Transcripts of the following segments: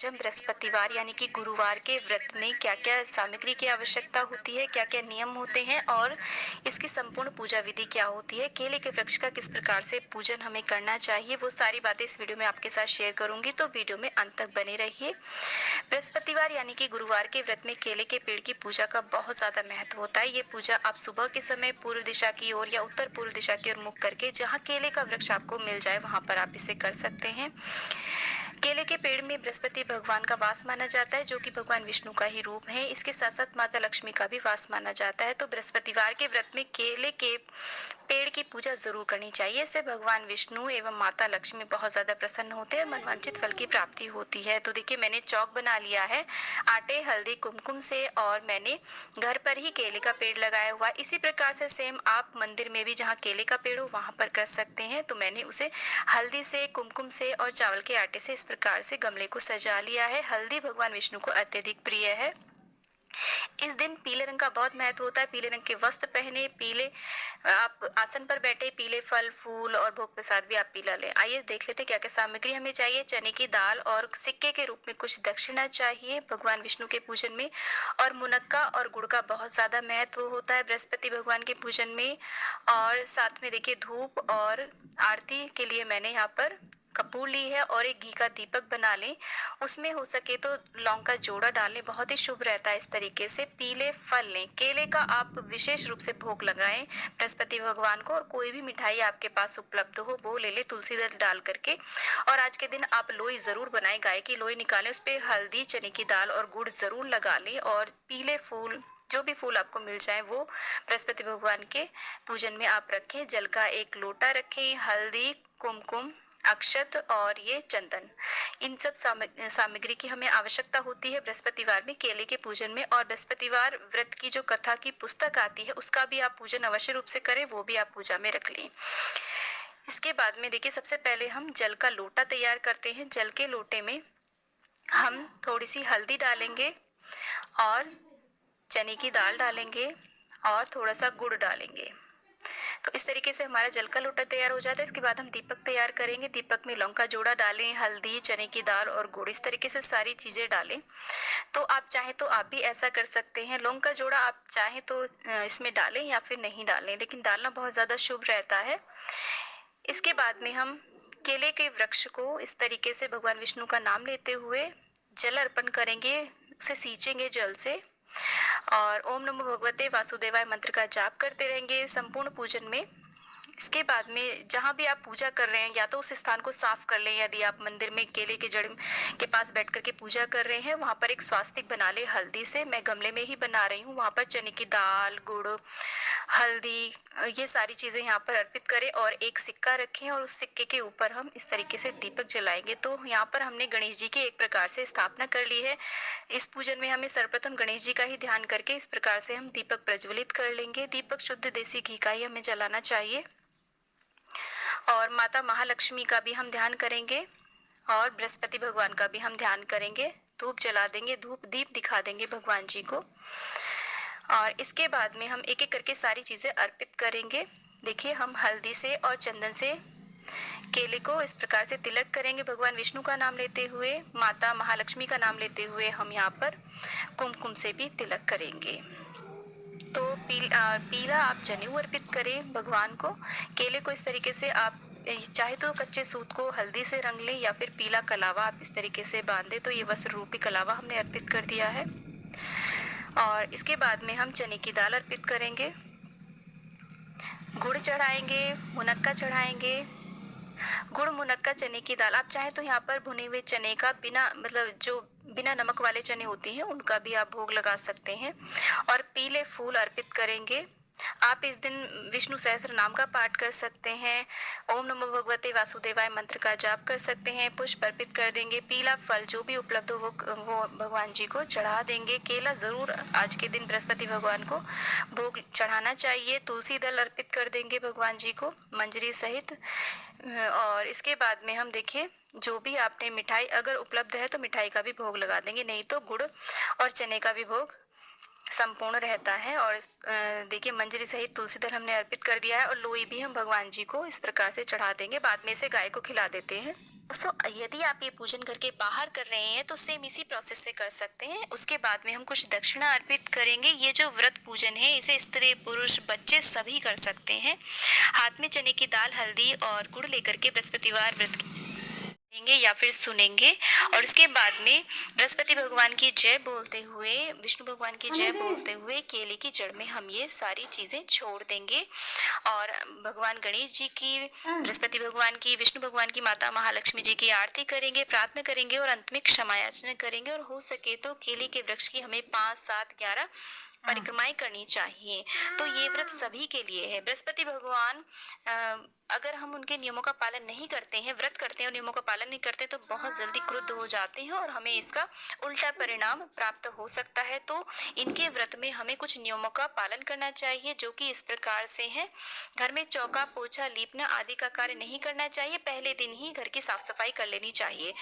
आज हम बृहस्पतिवार यानी कि गुरुवार के व्रत में क्या-क्या सामग्री की आवश्यकता होती है, क्या-क्या नियम होते हैं और इसकी संपूर्ण पूजा विधि क्या होती है, केले के वृक्ष का किस प्रकार से पूजन हमें करना चाहिए, वो सारी बातें इस वीडियो में आपके साथ शेयर करूंगी, तो वीडियो में अंत तक बने रहिए। बृहस्पतिवार यानी कि गुरुवार के व्रत में केले के पेड़ की पूजा का बहुत ज़्यादा महत्व होता है। ये पूजा आप सुबह के समय पूर्व दिशा की ओर या उत्तर पूर्व दिशा की ओर मुख करके जहाँ केले का वृक्ष आपको मिल जाए वहां पर आप इसे कर सकते हैं। केले के पेड़ में बृहस्पति भगवान का वास माना जाता है, जो कि भगवान विष्णु का ही रूप है। इसके साथ साथ माता लक्ष्मी का भी वास माना जाता है। तो बृहस्पतिवार के व्रत में केले के पेड़ की पूजा जरूर करनी चाहिए। इससे भगवान विष्णु एवं माता लक्ष्मी बहुत ज्यादा प्रसन्न होते हैं, मनवांछित फल की प्राप्ति होती है। तो देखिए, मैंने चौक बना लिया है आटे, हल्दी, कुमकुम से, और मैंने घर पर ही केले का पेड़ लगाया हुआ है। इसी प्रकार से सेम आप मंदिर में भी जहाँ केले का पेड़ हो वहां पर कर सकते हैं। तो मैंने उसे हल्दी से, कुमकुम से और चावल के आटे से इस प्रकार से गमले को सजा लिया है। हल्दी भगवान विष्णु को अत्यधिक प्रिय है। इस दिन पीले रंग का बहुत महत्व होता है। पीले रंग के वस्त्र पहने, पीले आप आसन पर बैठे, पीले फल फूल और भोग प्रसाद भी आप पीला लें। आइए देख लेते हैं क्या क्या सामग्री हमें चाहिए। चने की दाल और सिक्के के रूप में कुछ दक्षिणा चाहिए भगवान विष्णु के पूजन में। और मुनक्का और गुड़ का बहुत ज्यादा महत्व होता है बृहस्पति भगवान के पूजन में। और साथ में देखिए, धूप और आरती के लिए मैंने यहाँ पर कपूर ली है और एक घी का दीपक बना लें। उसमें हो सके तो लौंग का जोड़ा डालें, बहुत ही शुभ रहता है। इस तरीके से पीले फल लें। केले का आप विशेष रूप से भोग लगाएं बृहस्पति भगवान को। और कोई भी मिठाई आपके पास उपलब्ध हो वो ले ले, तुलसी दल डाल करके। और आज के दिन आप लोई जरूर बनाएं, गाय की लोई निकालें, उस पर हल्दी, चने की दाल और गुड़ जरूर लगा लें। और पीले फूल, जो भी फूल आपको मिल जाए वो बृहस्पति भगवान के पूजन में आप रखें। जल का एक लोटा रखें, हल्दी, कुमकुम, अक्षत और ये चंदन, इन सब सामग्री की हमें आवश्यकता होती है बृहस्पतिवार में केले के पूजन में। और बृहस्पतिवार व्रत की जो कथा की पुस्तक आती है उसका भी आप पूजन अवश्य रूप से करें, वो भी आप पूजा में रख लें। इसके बाद में देखिए, सबसे पहले हम जल का लोटा तैयार करते हैं। जल के लोटे में हम थोड़ी सी हल्दी डालेंगे और चने की दाल डालेंगे और थोड़ा सा गुड़ डालेंगे। तो इस तरीके से हमारा जल का लोटा तैयार हो जाता है। इसके बाद हम दीपक तैयार करेंगे। दीपक में लौंग का जोड़ा डालें, हल्दी, चने की दाल और गुड़, इस तरीके से सारी चीजें डालें। तो आप चाहें तो आप भी ऐसा कर सकते हैं। लौंग का जोड़ा आप चाहें तो इसमें डालें या फिर नहीं डालें, लेकिन डालना बहुत ज्यादा शुभ रहता है। इसके बाद में हम केले के वृक्ष को इस तरीके से भगवान विष्णु का नाम लेते हुए जल अर्पण करेंगे, उसे सींचेंगे जल से। और ओम नमो भगवते वासुदेवाय मंत्र का जाप करते रहेंगे संपूर्ण पूजन में। इसके बाद में जहाँ भी आप पूजा कर रहे हैं, या तो उस स्थान को साफ कर लें। यदि आप मंदिर में केले के जड़ के पास बैठ करके पूजा कर रहे हैं, वहाँ पर एक स्वास्तिक बना ले हल्दी से। मैं गमले में ही बना रही हूँ। वहाँ पर चने की दाल, गुड़, हल्दी, ये सारी चीजें यहाँ पर अर्पित करें और एक सिक्का रखें और उस सिक्के के ऊपर हम इस तरीके से दीपक जलाएंगे। तो यहाँ पर हमने गणेश जी की एक प्रकार से स्थापना कर ली है। इस पूजन में हमें सर्वप्रथम गणेश जी का ही ध्यान करके इस प्रकार से हम दीपक प्रज्वलित कर लेंगे। दीपक शुद्ध देसी घी का ही हमें जलाना चाहिए। और माता महालक्ष्मी का भी हम ध्यान करेंगे और बृहस्पति भगवान का भी हम ध्यान करेंगे। धूप जला देंगे, धूप दीप दिखा देंगे भगवान जी को। और इसके बाद में हम एक एक करके सारी चीजें अर्पित करेंगे। देखिए, हम हल्दी से और चंदन से केले को इस प्रकार से तिलक करेंगे भगवान विष्णु का नाम लेते हुए। माता महालक्ष्मी का नाम लेते हुए हम यहाँ पर कुमकुम से भी तिलक करेंगे। तो पीला आप जनेऊ अर्पित करें भगवान को। केले को इस तरीके से आप चाहे तो कच्चे सूत को हल्दी से रंग लें या फिर पीला कलावा आप इस तरीके से बांधे। तो ये वस्त्र रूपी कलावा हमने अर्पित कर दिया है। और इसके बाद में हम चने की दाल अर्पित करेंगे, गुड़ चढ़ाएंगे, मुनक्का चढ़ाएंगे। गुड़, मुनक्का, चने की दाल, आप चाहे तो यहाँ पर भुने हुए चने का बिना जो बिना नमक वाले चने होते हैं उनका भी आप भोग लगा सकते हैं। और पीले फूल अर्पित करेंगे। आप इस दिन विष्णु सहस्त्र नाम का पाठ कर सकते हैं। ओम नमो भगवते वासुदेवाय मंत्र का जाप कर सकते हैं। पुष्प अर्पित कर देंगे। पीला फल जो भी उपलब्ध हो वो भगवान जी को चढ़ा देंगे। केला जरूर आज के दिन बृहस्पति भगवान को भोग चढ़ाना चाहिए। तुलसी दल अर्पित कर देंगे भगवान जी को मंजरी सहित। और इसके बाद में हम देखिए, जो भी आपने मिठाई अगर उपलब्ध है तो मिठाई का भी भोग लगा देंगे, नहीं तो गुड़ और चने का भी भोग संपूर्ण रहता है। और देखिए, मंजरी सहित तुलसी दल हमने अर्पित कर दिया है। और लोई भी हम भगवान जी को इस प्रकार से चढ़ा देंगे। बाद में इसे गाय को खिला देते हैं। यदि आप ये पूजन करके बाहर कर रहे हैं तो सेम इसी प्रोसेस से कर सकते हैं। उसके बाद में हम कुछ दक्षिणा अर्पित करेंगे। ये जो व्रत पूजन है इसे स्त्री पुरुष बच्चे सभी कर सकते हैं। हाथ में चने की दाल, हल्दी और गुड़ लेकर के बृहस्पतिवार व्रत देंगे या फिर सुनेंगे, और उसके बाद में बृहस्पति भगवान की जय बोलते हुए, विष्णु भगवान की जय बोलते हुए केले की जड़ में हम ये सारी चीजें छोड़ देंगे। और भगवान गणेश जी की, बृहस्पति भगवान की, विष्णु भगवान की, माता महालक्ष्मी जी की आरती करेंगे, प्रार्थना करेंगे और अंत में क्षमा याचना करेंगे। और हो सके तो केले के वृक्ष की हमें 5, 7, 11 परिक्रमाएं करनी चाहिए। तो ये व्रत सभी के लिए है। बृहस्पति भगवान अगर हम उनके नियमों का पालन नहीं करते हैं, व्रत करते हैं और नियमों का पालन नहीं करते तो बहुत जल्दी क्रुद्ध हो जाते हैं और हमें इसका उल्टा परिणाम प्राप्त हो सकता है। तो इनके व्रत में हमें कुछ नियमों का पालन करना चाहिए, जो कि इस प्रकार से है। घर में चौका, पोछा, लीपना आदि का कार्य नहीं करना चाहिए। पहले दिन ही घर की साफ सफाई कर लेनी चाहिए।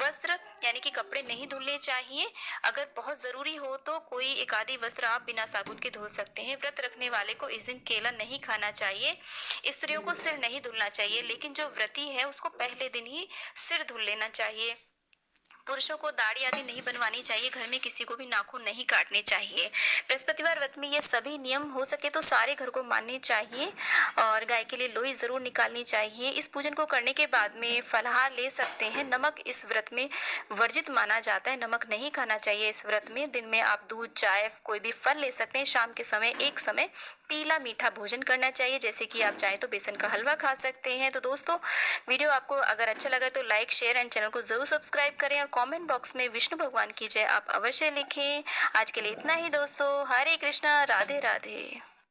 वस्त्र यानी कि कपड़े नहीं धुलने चाहिए। अगर बहुत जरूरी हो तो कोई एक आधी वस्त्र आप बिना साबुन के धुल सकते हैं। व्रत रखने वाले को इस दिन केला नहीं खाना चाहिए। स्त्रियों को सिर नहीं धुलना चाहिए, लेकिन जो व्रती है उसको पहले दिन ही सिर धुल लेना चाहिए। पुरुषों को दाढ़ी आदि नहीं बनवानी चाहिए। घर में किसी को भी नाखून नहीं काटने चाहिए। बृहस्पतिवार व्रत में ये सभी नियम हो सके तो सारे घर को मानने चाहिए। और गाय के लिए लोई जरूर निकालनी चाहिए। इस पूजन को करने के बाद में फलाहार ले सकते हैं। नमक इस व्रत में वर्जित माना जाता है। नमक नहीं खाना चाहिए इस व्रत में। दिन में आप दूध, चाय, कोई भी फल ले सकते हैं। शाम के समय एक समय पीला मीठा भोजन करना चाहिए, जैसे कि आप चाहें तो बेसन का हलवा खा सकते हैं। तो दोस्तों, वीडियो आपको अगर अच्छा लगा तो लाइक, शेयर एंड चैनल को जरूर सब्सक्राइब करें और कमेंट बॉक्स में विष्णु भगवान की जय आप अवश्य लिखें। आज के लिए इतना ही दोस्तों। हरे कृष्णा, राधे राधे।